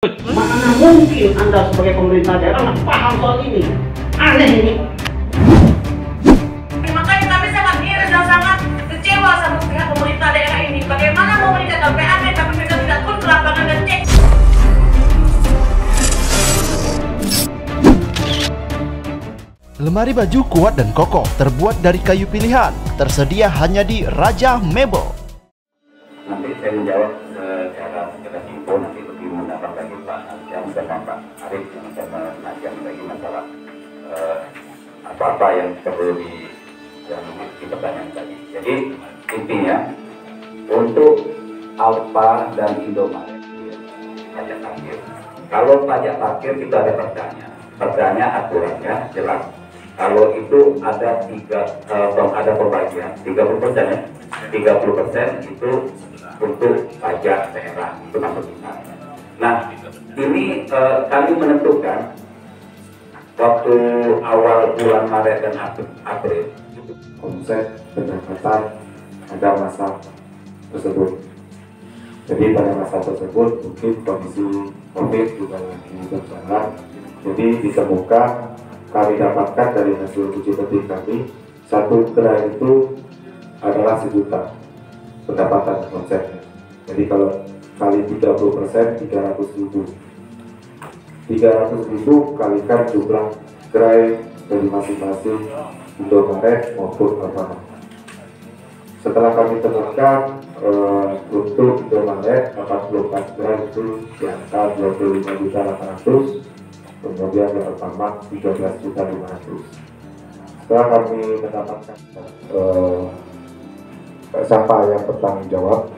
Mana mungkin Anda sebagai pemerintah daerah nggak paham soal ini? Aneh ini. Makanya kami sangat miris dan sangat kecewa sama pihak pemerintah daerah ini. Bagaimana mau meningkatkan PAD tapi mereka tidak turun ke lapangan dan cek. Lemari baju kuat dan kokoh, terbuat dari kayu pilihan, tersedia hanya di Raja Mebel. Nanti saya menjawab secara info, nanti lebih mendapat lagi Pak Jam dan Pak Arif yang akan menajam lagi masalah apa-apa yang perlu dipertanyakan tadi. Jadi intinya untuk Alfa dan Indomaret pajak parkir. Kalau pajak parkir itu ada perdanya aturannya jelas. Kalau itu ada ada pembagian 30% ya, 30% itu untuk pajak daerah itu masuk kita. Nah ini kami menentukan waktu awal bulan Maret dan April omset pendapatan ada masa tersebut. Jadi pada masa tersebut mungkin kondisi COVID juga lagi berjalan. Jadi ditemukan kami dapatkan dari hasil uji petik kami, satu gerai itu adalah 1 juta pendapatan omsetnya. Jadi kalau kali 30% 300.000. 300.000 kalikan jumlah gerai dari masing-masing Indomaret maupun Alfamart. Setelah kami temukan untuk Indomaret 84 gerai itu di angka 25.800, kemudian di Alfamart 13.500. Setelah kami mendapatkan siapa yang bertanggung jawab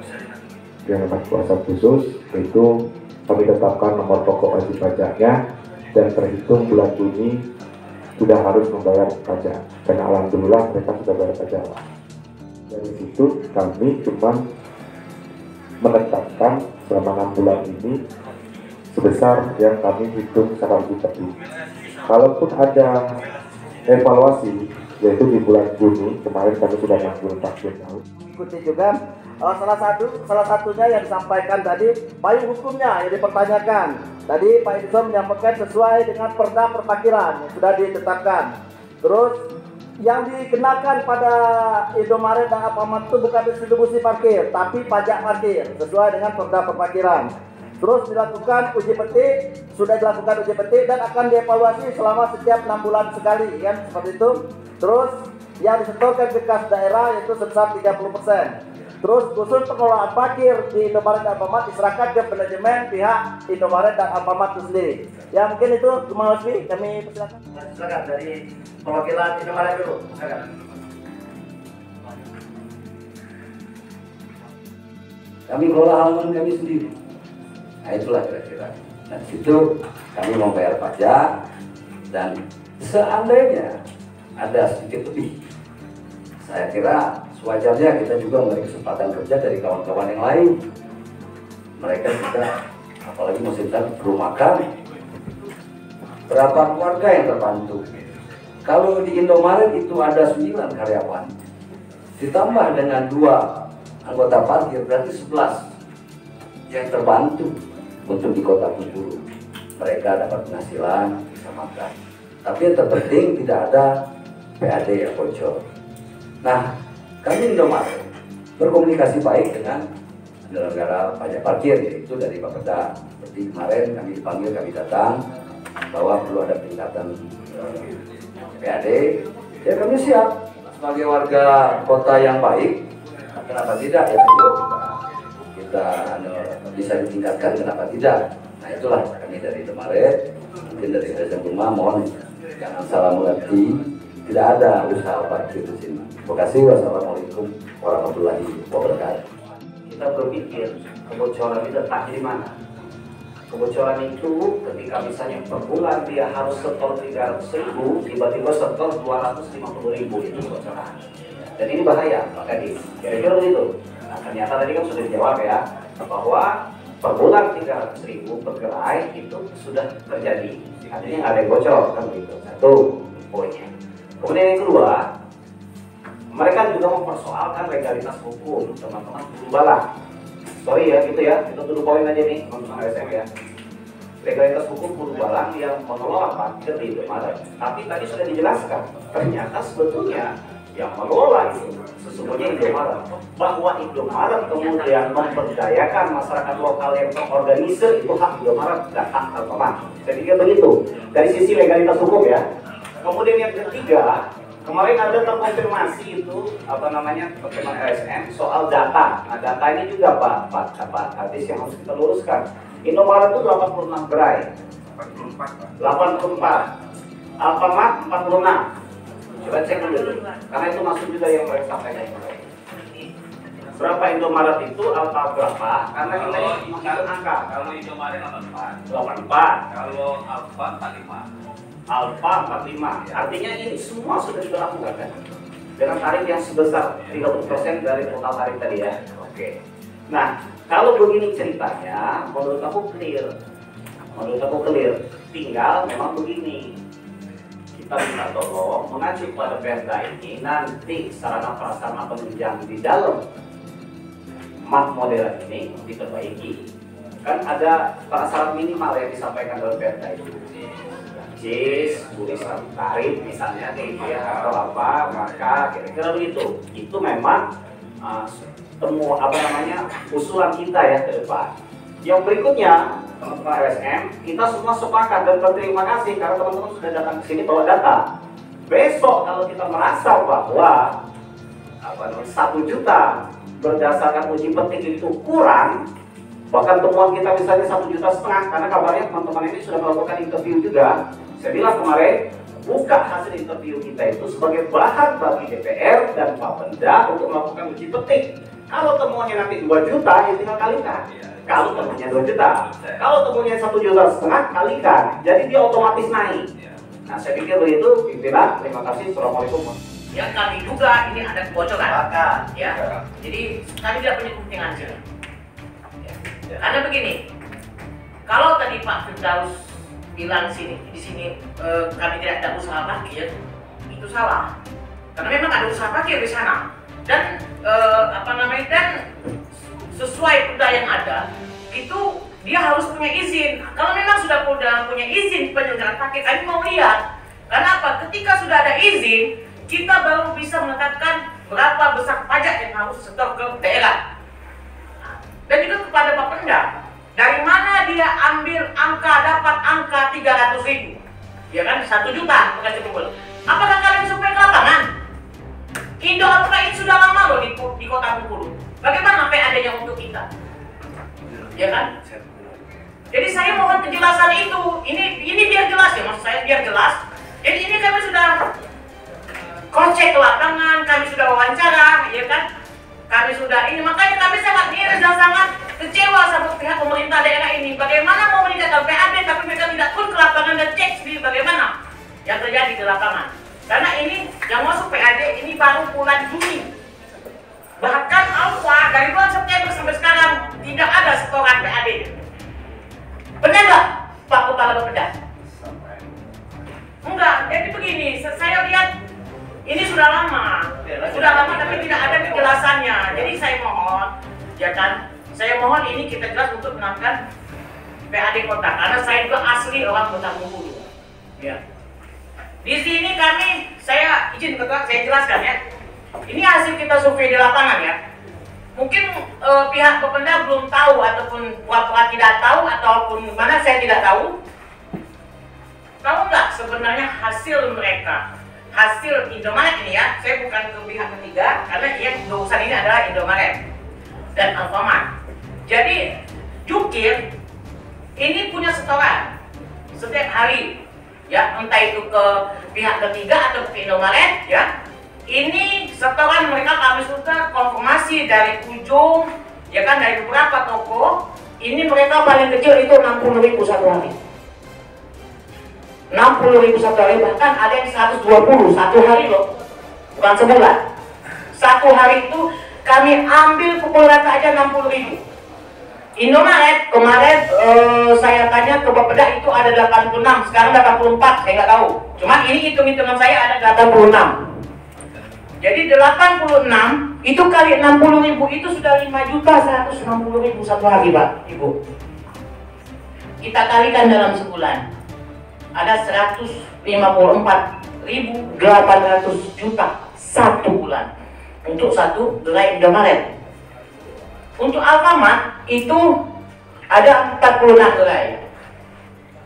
yang dapat kuasa khusus, yaitu kami tetapkan nomor pokok wajib pajaknya dan terhitung bulan Juni sudah harus membayar pajak, karena alhamdulillah mereka sudah bayar pajak. Dari situ kami cuma menetapkan selama 6 bulan ini sebesar yang kami hitung secara tadi. Kalaupun ada evaluasi, yaitu di bulan Juni kemarin kami sudah mengambil vaksin. Ikuti juga salah satunya yang disampaikan tadi payung hukumnya yang dipertanyakan. Tadi Pak Edison menyampaikan sesuai dengan perda perparkiran yang sudah ditetapkan. Terus yang dikenakan pada Indomaret dan Alfamart itu bukan distribusi parkir, tapi pajak parkir sesuai dengan perda perparkiran. Terus dilakukan uji petik, sudah dilakukan uji petik dan akan dievaluasi selama setiap 6 bulan sekali, kan seperti itu. Terus yang disetorkan ke kas daerah yaitu sebesar 30%. Terus khusus pengelolaan parkir di Indomaret dan Alfamart diserahkan ke manajemen pihak Indomaret dan Alfamart itu sendiri. Ya mungkin itu cuma lebih kami persilakan. Silakan dari perwakilan Indomaret dulu. Silakan. kami kelola halaman kami sendiri. Nah itulah kira-kira. Nah situ kami mau bayar pajak dan seandainya ada sedikit lebih, saya kira sewajarnya kita juga memberi kesempatan kerja dari kawan-kawan yang lain. Mereka juga, apalagi musim perlu makan. Berapa keluarga yang terbantu? Kalau di Indomaret itu ada 9 karyawan, ditambah dengan 2 anggota parkir, berarti 11 yang terbantu untuk di kota Bengkulu. Mereka dapat penghasilan, bisa makan. Tapi yang terpenting tidak ada PAD yang bocor. Nah, kami Indomaret berkomunikasi baik dengan penyelenggara pajak parkir, yaitu dari Bapeda. Seperti kemarin kami dipanggil, kami datang bahwa perlu ada peningkatan PAD. Ya kami siap sebagai warga kota yang baik. Kenapa tidak? Ya kita bisa ditingkatkan, kenapa tidak? Nah itulah kami dari Indomaret, mungkin dari Raja Rumah, mohon jangan salah mengerti, tidak ada usaha parkir di sini. Terima kasih. Wassalamualaikum warahmatullahi wabarakatuh. Kita berpikir kebocoran itu letaknya di mana? Kebocoran itu ketika misalnya per bulan dia harus setor 300.000, tiba-tiba setor 250.000, itu kebocoran. Dan ini bahaya, maka kira-kira begitu. Nah ternyata tadi kan sudah dijawab ya, bahwa per bulan 300.000 per gerai itu sudah terjadi. Artinya nggak ada yang bocor, kan begitu. Satu poinnya. Kemudian yang kedua, mereka juga mempersoalkan legalitas hukum, teman-teman berubahlah. Sorry ya, gitu ya, kita tuduh poin aja nih, teman-teman ASM ya. legalitas hukum Pulau Balang yang mengelola parkir di Indomaret. Tapi tadi sudah dijelaskan, ternyata sebetulnya yang mengelola itu sesungguhnya Indomaret. Bahwa Indomaret kemudian memberdayakan masyarakat lokal yang terorganisir itu hak Indomaret dan hak Alfamart. Saya pikir begitu dari sisi legalitas hukum ya. Kemudian yang ketiga, kemarin ada terkonfirmasi itu teman LSM soal data. Nah data ini juga Pak Hadis yang harus kita luruskan. Indomaret itu 86 gerai, 84, Alfamart 46. Coba cek dulu, karena itu masuk juga yang mereka sampaikan. Berapa Indomaret itu, Alfa berapa? Karena kita menghitung angka. Kalau Indomaret 84. 84. Kalau Alfa 45. Alfa 45. Artinya ini semua sudah dilakukan kan? Dengan tarif yang sebesar 30% dari total tarif tadi ya. Oke. Nah, kalau begini ceritanya, menurut aku clear. Tinggal memang begini. Kita minta tolong mengacu pada perda ini nanti sarana prasarana penunjang di dalam mat modern ini diperbaiki. Kan ada syarat minimal yang disampaikan dalam perda itu. JIS, tulisan tarif misalnya gitu ya, atau apa, maka kira-kira begitu. Itu memang usulan kita ya ke depan. Yang berikutnya, teman-teman LSM, kita semua sepakat dan berterima kasih karena teman-teman sudah datang ke sini bawa data. Besok kalau kita merasa bahwa 1 juta berdasarkan uji petik itu kurang, bahkan temuan kita misalnya 1,5 juta, karena kabarnya teman-teman ini sudah melakukan interview juga. Saya bilang kemarin, buka hasil interview kita itu sebagai bahan bagi DPR dan Bapenda untuk melakukan uji petik. Kalau temuannya nanti 2 juta, ya tinggal kalikan. Kalau temuannya 2 juta, kalau temuannya 1,5 juta, kalikan. Jadi dia otomatis naik. Nah, saya pikir begitu, pimpinan. Terima kasih. Assalamualaikum. Ya kami juga ini ada kebocoran. Ya. Jadi kami tidak punya kepentingan sih. Ya. Karena begini, kalau tadi Pak Firdaus bilang di sini kami tidak ada usaha parkir, itu salah. Karena memang ada usaha parkir di sana. Dan dan sesuai perda yang ada, itu dia harus punya izin. Kalau memang sudah punya izin penyelenggaraan parkir, kami mau lihat. Karena apa? Ketika sudah ada izin, kita baru bisa menetapkan berapa besar pajak yang harus setor ke daerah. Dan juga kepada Bapenda, dari mana dia ambil dapat angka 300.000? Ya kan, 1 juta bukan kumpul. Apakah kalian survei ke lapangan? Indo Alfa ini sudah lama loh di kota Bengkulu. Bagaimana PAD-nya untuk kita? Ya kan? Jadi saya mohon penjelasan itu. Ini biar jelas ya, maksud saya biar jelas. Jadi ini kami sudah cross-check ke lapangan, kami sudah wawancara, ya kan? Kami sudah makanya kami sangat miris dan sangat kecewa sama pihak pemerintah daerah ini. Bagaimana mau meningkatkan PAD tapi mereka tidak pun ke lapangan dan cek sendiri bagaimana yang terjadi di lapangan. Karena ini yang masuk PAD ini baru bulan Juni. Bahkan Alfa dari bulan September sampai sekarang tidak ada setoran PAD. Benar nggak Pak Kepala Bapeda? Enggak, jadi begini, saya lihat ini sudah lama tapi tidak ada kejelasannya. Jadi saya mohon, ya kan, saya mohon ini kita jelas untuk menerapkan PAD kota, karena saya juga asli orang Kota Bengkulu. Ya. Di sini saya izin ketua, saya jelaskan ya. Ini hasil kita survei di lapangan ya. Mungkin pihak Bapenda belum tahu ataupun pura-pura tidak tahu ataupun mana saya tidak tahu. Tahu nggak sebenarnya hasil mereka? Hasil Indomaret ini ya, saya bukan ke pihak ketiga karena yang urusan ini adalah Indomaret dan Alfamart. Jadi jukir ini punya setoran setiap hari ya, entah itu ke pihak ketiga atau ke Indomaret ya. Ini setoran mereka kami sudah konfirmasi dari ujung ya kan, dari beberapa toko. Ini mereka paling kecil itu 60.000 satu hari. 60.000 satu hari, bahkan ada yang 120 satu hari loh, bukan sebulan. Satu hari itu kami ambil pukul rata aja 60.000. Indomaret kemarin saya tanya ke Bapeda itu ada 86, sekarang 84, saya nggak tahu. Cuma ini hitung-hitungan saya ada 86. Jadi 86 itu kali 60.000 itu sudah 5.160.000 satu hari Pak, Ibu. kita kalikan dalam sebulan, ada 154.800 juta satu bulan untuk satu gerai Indomaret. Untuk Alfamart itu ada 46 gerai.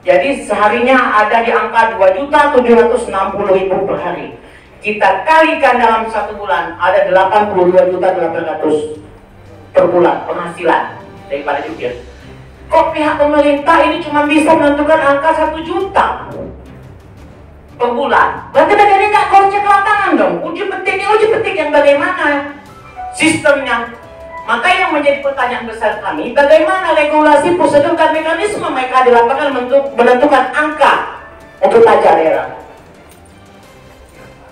Jadi seharinya ada di angka 2.760.000 per hari. Kita kalikan dalam satu bulan ada 82.800 per bulan penghasilan daripada jukir. Kok pihak pemerintah ini cuma bisa menentukan angka 1 juta per bulan? Berarti negara nggak cek lapangan dong. Uji petik yang bagaimana sistemnya? Maka yang menjadi pertanyaan besar kami, bagaimana regulasi, prosedur, dan mekanisme mereka di lapangan untuk menentukan angka untuk pajak daerah.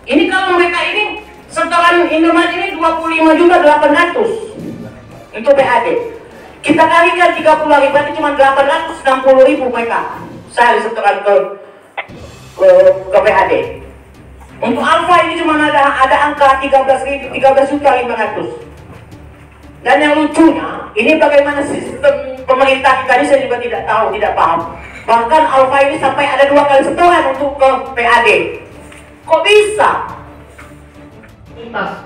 Ini kalau mereka ini setoran Indomaret ini 25.800.000 itu PAD. Kita kalikan 30 berarti cuma 860.000 mereka sehari setoran ke PAD. Untuk Alfa ini cuma ada angka 13.500. Dan yang lucunya, ini bagaimana sistem pemerintah kita ini saya juga tidak tahu, tidak paham. Bahkan Alfa ini sampai ada 2 kali setoran untuk ke PAD. Kok bisa?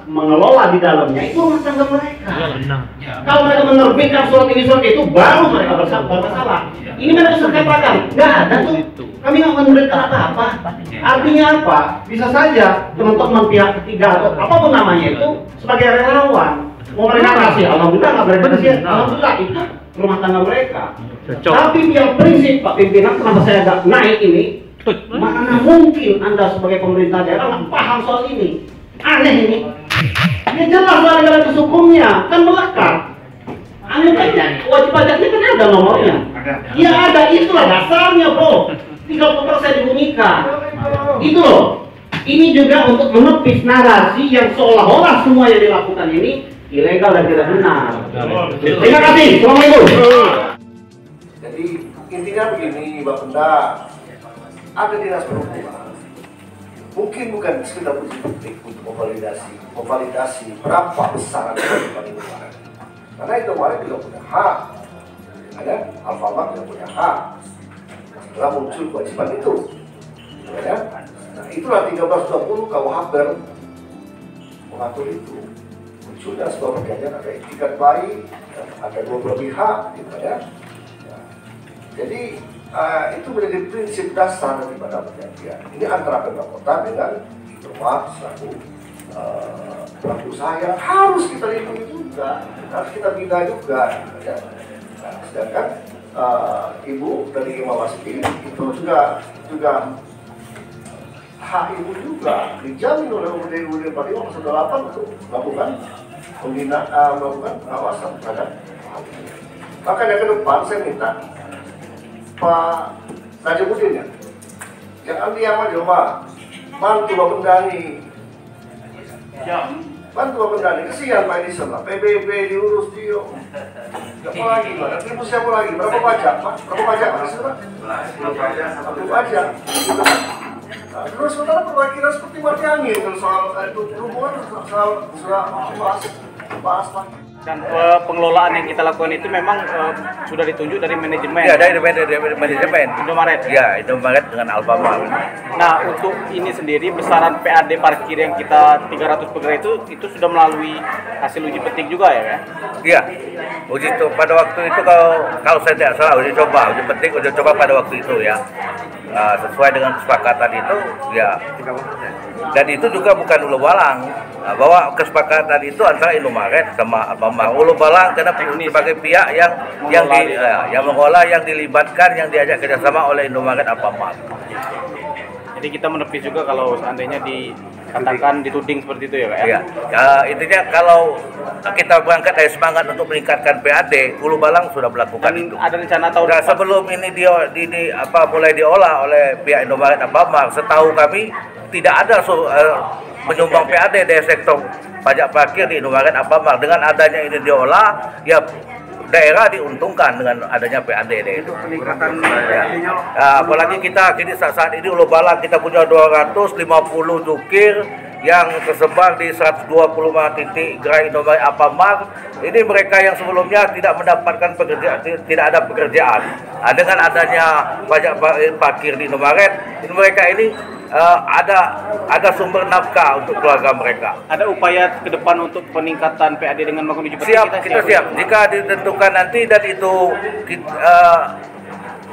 Mengelola di dalamnya itu rumah tangga mereka. Kalau mereka menerbitkan surat ini surat itu, baru mereka bermasalah. Ini mereka sertifikat, nggak ada tuh. Kami nggak menerbitkan apa-apa. Artinya apa? Bisa saja teman-teman pihak ketiga atau apapun namanya itu sebagai relawan. Mau mereka kasih, alhamdulillah nggak mereka kasih, alhamdulillah itu rumah tangga mereka. Tapi yang prinsip Pak Pimpinan, kenapa saya agak naik ini? Mana mungkin Anda sebagai pemerintah daerah nggak paham soal ini? Aneh ini. Ya jelas lah negara hukumnya, kan melekat. Aneh kan wajib pajaknya kan ada nomornya. Ya ada, itulah dasarnya bro. 30% dibunyikan. Itu loh. Ini juga untuk menepis narasi yang seolah-olah semua yang dilakukan ini ilegal dan tidak benar. Terima kasih. Assalamualaikum. Jadi intinya begini, Mbak Penda, ada dinas perhubungan. Mungkin bukan sekedar uji publik untuk memvalidasi berapa besar Indomaret. Karena Indomaret juga punya hak, ada Alfamart juga punya hak. Setelah muncul kewajiban itu, ya. Nah itulah 1320 KUHP mengatur itu. Munculnya sebuah perjanjian ada etikat baik, ada dua belah pihak, gitu ya. Jadi itu menjadi prinsip dasar daripada perjanjian. Ini antara Pemda Kota dengan Indomaret selaku pelaku usaha yang harus kita lindungi juga, harus kita bina juga. Gitu ya. Nah, sedangkan ibu dari Imam Masjid itu juga hak ibu juga dijamin oleh UUD 45 pasal 8 untuk melakukan pembinaan, melakukan pengawasan terhadap hal ini. Makanya ke depan saya minta Pak Najamuddin ya, yang ahli amal di rumah, bantu Bapak Pendani, bantu Bapak Pendani, kesian Pak Edison lah, PBB diurus dia, apa lagi Pak, nanti siapa lagi, berapa pajak Pak, berapa pajak Pak, berapa pajak, nah, terus sementara perwakilan seperti mati angin kalau soal itu perhubungan sudah bahas lagi. Dan pengelolaan yang kita lakukan itu memang sudah ditunjuk dari manajemen. Ya, dari manajemen Indomaret. Ya, Indomaret dengan Alfamart. Nah, untuk ini sendiri besaran PAD parkir yang kita 300 pegawai itu sudah melalui hasil uji petik juga ya? Iya. Uji pada waktu itu kalau saya tidak salah uji coba pada waktu itu ya. Sesuai dengan kesepakatan itu ya. Dan itu juga bukan ulu balang. Bahwa kesepakatan itu antara Indomaret sama Alfamart. Ulu balang karena sebagai pihak yang mengolah, yang dilibatkan, yang diajak kerjasama oleh Indomaret Alfamart. Jadi kita menepis juga kalau seandainya dikatakan dituding seperti itu ya Pak ya? Iya. Intinya kalau kita berangkat dari semangat untuk meningkatkan PAD, Ulu Balang sudah melakukan itu. Ada rencana tahun depan? Sebelum ini mulai diolah oleh pihak Indomaret Alfamart, setahu kami tidak ada menyumbang PAD dari sektor pajak parkir di Indomaret Alfamart. Dengan adanya ini diolah, ya daerah diuntungkan dengan adanya PAD itu. Peningkatan apalagi kita saat ini Ulu Balang kita punya 250 jukir yang tersebar di 125 titik gerai Indomaret Alfamart. Ini mereka yang sebelumnya tidak mendapatkan pekerjaan, tidak ada pekerjaan. Dengan adanya pajak parkir di Indomaret, mereka ini ada sumber nafkah untuk keluarga mereka. Ada upaya ke depan untuk peningkatan PAD dengan melakukan uji petik? Kita siap. Jika ditentukan nanti dan itu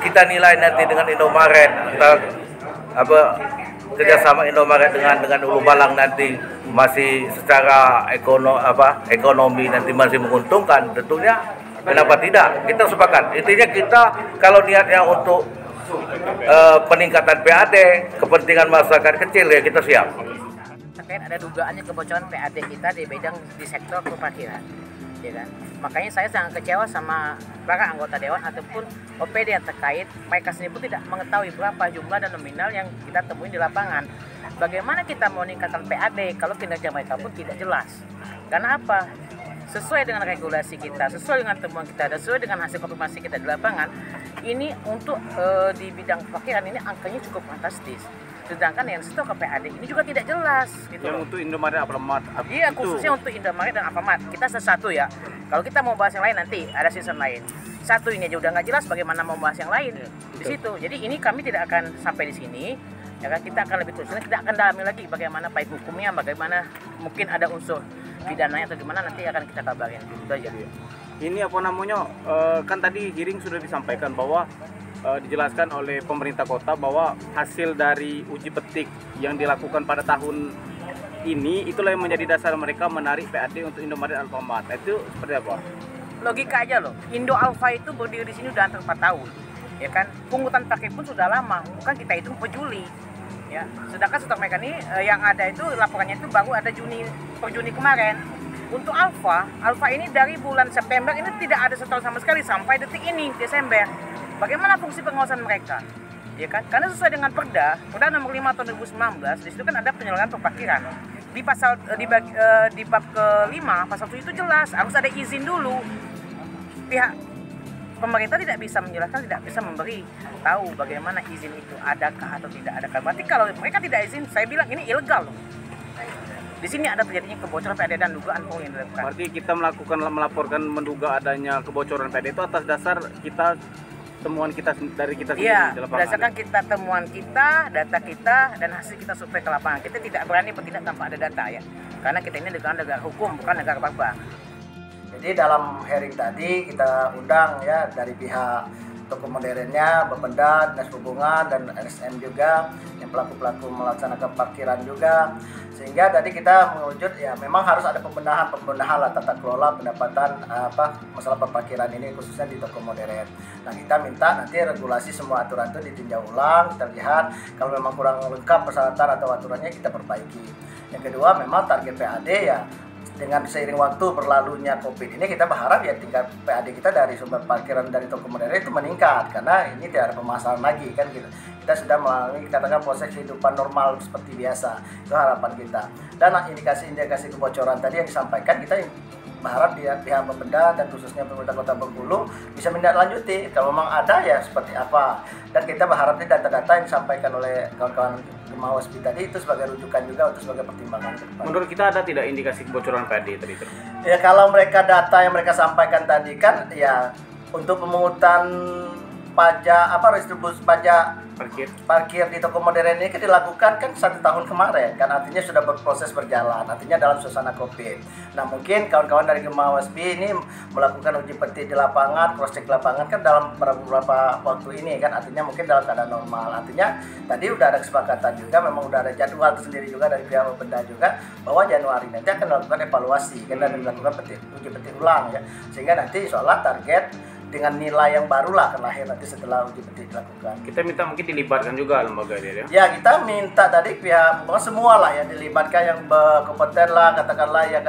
kita nilai nanti dengan Indomaret, kerjasama Indomaret dengan Ulu Balang nanti masih secara ekonomi nanti masih menguntungkan, tentunya kenapa tidak, kita sepakat. Intinya kita kalau niatnya untuk peningkatan PAD, kepentingan masyarakat kecil, ya kita siap. Terkait ada dugaannya kebocoran PAD kita di sektor perparkiran, ya kan? Makanya saya sangat kecewa sama para anggota dewan ataupun OPD yang terkait. Mereka sendiri pun tidak mengetahui berapa jumlah dan nominal yang kita temui di lapangan. Bagaimana kita mau meningkatkan PAD kalau kinerja mereka pun tidak jelas? Karena apa? Sesuai dengan regulasi kita, sesuai dengan temuan kita, dan sesuai dengan hasil konfirmasi kita di lapangan, ini untuk di bidang parkiran ini angkanya cukup fantastis. Sedangkan yang stok ke PAD ini juga tidak jelas. Gitu. Yang untuk Indomaret Alfamart? Iya, khususnya untuk Indomaret dan Alfamart. Kita satu ya. Kalau kita mau bahas yang lain nanti ada season lain. Satu ini aja udah nggak jelas, bagaimana mau bahas yang lain di situ. Jadi ini kami tidak akan sampai di sini. Ya kan, kita akan lebih terus, kita akan dalami lagi bagaimana baik hukumnya, bagaimana mungkin ada unsur pidananya atau gimana, nanti akan kita kabarin. Itu aja. Ini apa namanya, kan tadi hearing sudah disampaikan bahwa dijelaskan oleh pemerintah kota bahwa hasil dari uji petik yang dilakukan pada tahun ini itulah yang menjadi dasar mereka menarik PAD untuk Indomaret Alfamart. Itu seperti apa? Logika aja loh. Indo Alfa itu berdiri di sini udah hampir 4 tahun. Ya kan? Pungutan parkir pun sudah lama. Bukan kita hitung per Juli. Ya. Sedangkan stok mereka ini yang ada itu laporannya itu baru ada per Juni kemarin. Untuk Alfa ini dari bulan September ini tidak ada stok sama sekali sampai detik ini Desember. Bagaimana fungsi pengawasan mereka? Ya kan? Karena sesuai dengan Perda nomor 5 tahun 2019, di situ kan ada penyelenggaraan perparkiran. Di pasal di bab ke-5 pasal 7 itu jelas harus ada izin dulu. Pihak pemerintah tidak bisa menjelaskan, tidak bisa memberi tahu bagaimana izin itu adakah atau tidak adakah. Berarti kalau mereka tidak izin, saya bilang ini ilegal loh. Di sini ada terjadinya kebocoran PAD dan dugaan pungli yang dilakukan. Berarti kita melaporkan menduga adanya kebocoran PAD itu atas dasar temuan kita dari kita sendiri. Iya, berdasarkan kita temuan kita, data kita, dan hasil kita survei ke lapangan. Kita tidak berani bertindak tanpa ada data ya, karena kita ini negara hukum, bukan negara barbar. Jadi dalam hearing tadi kita undang ya dari pihak toko modernnya, Bapenda, Dinas Perhubungan dan RSM juga, yang pelaku-pelaku melaksanakan parkiran juga. Sehingga tadi kita mewujud ya memang harus ada pembenahan lah tata kelola pendapatan masalah parkiran ini khususnya di toko modern. Nah kita minta nanti regulasi semua aturan itu ditinjau ulang, kita lihat kalau memang kurang lengkap persyaratan atau aturannya kita perbaiki. Yang kedua memang target PAD ya dengan seiring waktu berlalunya COVID ini kita berharap ya tingkat PAD kita dari sumber parkiran dari toko modern itu meningkat karena ini tidak ada permasalahan lagi kan gitu. Kita sudah melalui katakan proses kehidupan normal seperti biasa, itu harapan kita. Dan indikasi-indikasi kebocoran tadi yang disampaikan kita berharap pihak Bapenda dan khususnya pemerintah Kota Bengkulu bisa menindaklanjuti kalau memang ada ya seperti apa. Dan kita berharap data-data yang disampaikan oleh kawan-kawan Gemawaspi tadi itu sebagai rujukan juga untuk sebagai pertimbangan ke depan. Menurut kita ada tidak indikasi kebocoran PAD tadi? Ya kalau mereka data yang mereka sampaikan tadi kan ya untuk pemungutan pajak restribusi pajak parkir di toko modern ini kan dilakukan kan 1 tahun kemarin kan, artinya sudah berproses berjalan, artinya dalam suasana COVID. Nah mungkin kawan-kawan dari Gemawaspi ini melakukan uji petik di lapangan, cross check lapangan kan dalam beberapa waktu ini kan, artinya mungkin dalam keadaan normal. Artinya tadi udah ada kesepakatan juga, memang udah ada jadwal tersendiri juga dari pihak Bapenda juga bahwa Januari nanti akan melakukan evaluasi kan, dan dilakukan uji petik ulang ya, sehingga nanti seolah target dengan nilai yang barulah akan lahir nanti setelah uji petik dilakukan. Kita minta mungkin dilibatkan juga lembaga dia ya? Ya kita minta tadi pihak semua lah yang dilibatkan, yang berkompeten lah katakanlah, yang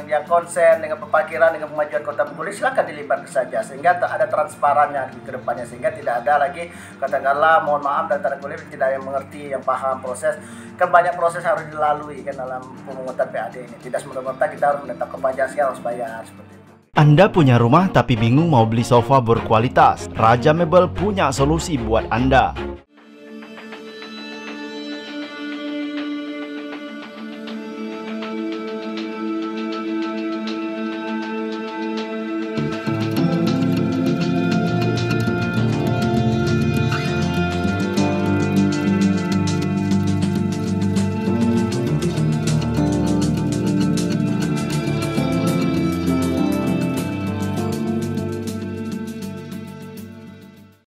yang konsen dengan perparkiran, dengan pemajuan Kota Bengkulu, silakan dilibatkan saja sehingga ada transparannya di kedepannya, sehingga tidak ada lagi katakanlah mohon maaf dan tanda kutip tidak yang mengerti, yang paham proses. Kan banyak proses harus dilalui kan dalam pemungutan PAD ini. Tidak semata-mata kita harus menetapkan pajak sekian harus bayar seperti itu. Anda punya rumah tapi bingung mau beli sofa berkualitas? Raja Mebel punya solusi buat Anda.